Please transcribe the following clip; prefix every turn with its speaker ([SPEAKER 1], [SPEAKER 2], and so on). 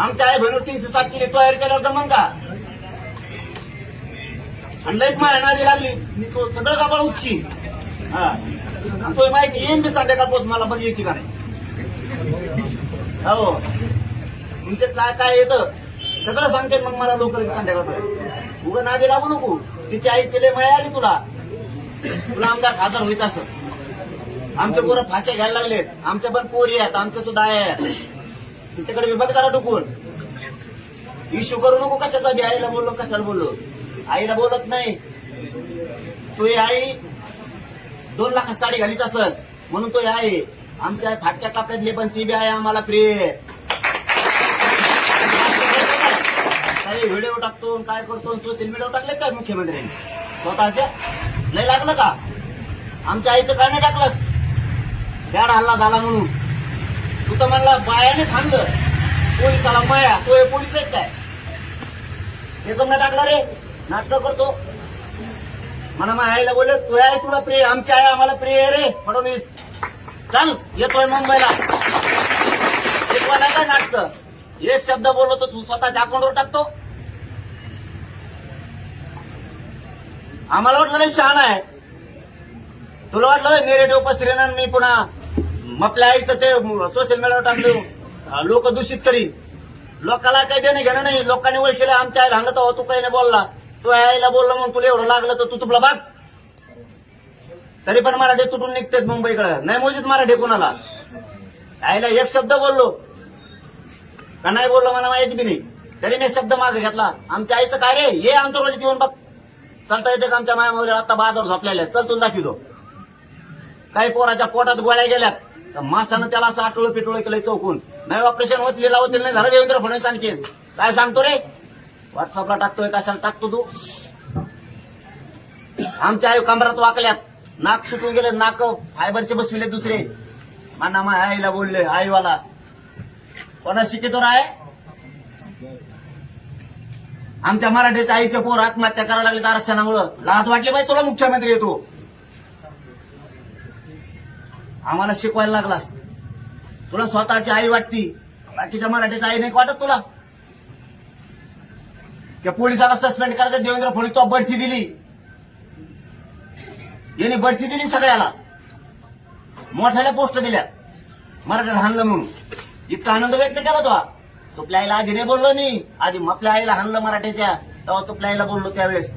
[SPEAKER 1] आमच्या आई बहिणीवर 307 किलो तयार केल्यावर जमन का? आणि लईच माझ्या नादी लागली, मी तो सगळं कापड उचकी. हा, आणि तो माहिती येईन मी संध्याकाळपासून, मला बघ येते का नाही. हो, तुमचे काय काय येतं सगळं सांगते मग मला लोक संध्याकाळपर्यंत. उगा नादी लागू नको. तिची आईची लय माया आली तुला आमदार खासदार होईत असं. आमचे पोरं फाशे घ्यायला लागलेत, आमच्या पण पोरी आहेत, आमच्या सुद्धा आहेत. तिच्याकडे विभाग जरा डुकून इश्यू करू नको. कशाचा बी आईला बोललो, कशाला बोललो. आईला बोलत नाही. तू आई 2 लाख साडी घालीत असत म्हणून तो आई. आमच्या फाटक्या कापड्यातली पण ती बी आहे आम्हाला प्रिय. काही व्हिडिओ टाकतो काय करतो सोशल मीडियावर टाकले काय मुख्यमंत्र्यांनी स्वतःच्या? लय लागलं का? आमच्या आईचं काय नाही टाकलंस? बॅड हल्ला झाला म्हणून तू तर म्हणला बायानेच हाणलं पोलिसाला. माया तो हे पोलीस आहेत काय? हे कम नाही टाकलं रे? नाटक करतो म्हणा. माझ्या आईला बोलले तू आहे तुला प्रिय, आमची आई आम्हाला प्रिय आहे रे फडणवीस. चल येतोय मुंबईला शिकवायला काय नाटक. एक शब्द बोललो तर तू स्वतःच्या अकाउंटवर टाकतो. आम्हाला वाटलं नाही शहाणा आहे. तुला वाटलं नेरेटिव्ह पसरेन मी पुन्हा आपल्या आईचं ते सोशल मीडियावर टाकलं लोक दूषित करीन. लोकांना काही देणं घेणं नाही. लोकांनी ओळखीला आमच्या आईला आणलं तर तू काही नाही बोलला. तू आईला बोलला म्हणून तुला एवढं लागलं तर तू तुला बघ. तरी पण मराठी तुटून निघतेत मुंबईकडे. नाही मोजीत मराठी कोणाला. आईला एक शब्द बोललो का नाही बोललो मला माहिती बी नाही. तरी मी शब्द मागे घेतला. आमच्या आईचं काय रे हे आंतरवलीत येऊन बघ. चालता येते का आमच्या मायामुळे? आता बाजार झोपलेल्या. चल तुला दाखवतो. काही पोराच्या पोटात गोळ्या गेल्यात मासानं त्याला असं आटोळं पिटोळं केलंय चौकून. नाही ऑपरेशन होत लिहिला होतील नाही झालं. देवेंद्र फडणवीस आणखी काय सांगतो रे? व्हॉट्सअपला टाकतोय कशाला टाकतो तू? आमच्या आई कमरात वाकल्यात, नाक सुटून गेले, नाक फायबरचे बसविले दुसरे. माना मा आईला बोलले आईवाला कोणा शिकितो आहे? आमच्या मराठीच्या आईचे पोर आत्महत्या करायला लागले आरक्षणामुळं. लाज वाटली पाहिजे तुला मुख्यमंत्री येतो. आम्हाला शिकवायला लागलास. तुला स्वतःची आई वाटती, बाकीच्या मराठीची आई नाही वाटत तुला? त्या पोलिसाला सस्पेंड करायचं देवेंद्र फडणवीस तो बढती दिली. यांनी बढती दिली सगळ्याला. मोठ्याला पोस्ट दिल्या मराठीला हाणलं म्हणून. इतका आनंद व्यक्त केला तो. तुपल्या आईला आधी नाही बोललो नाही. आधी आपल्या आईला हाणलं मराठीच्या तेव्हा तुपल्या आईला बोललो त्यावेळेस.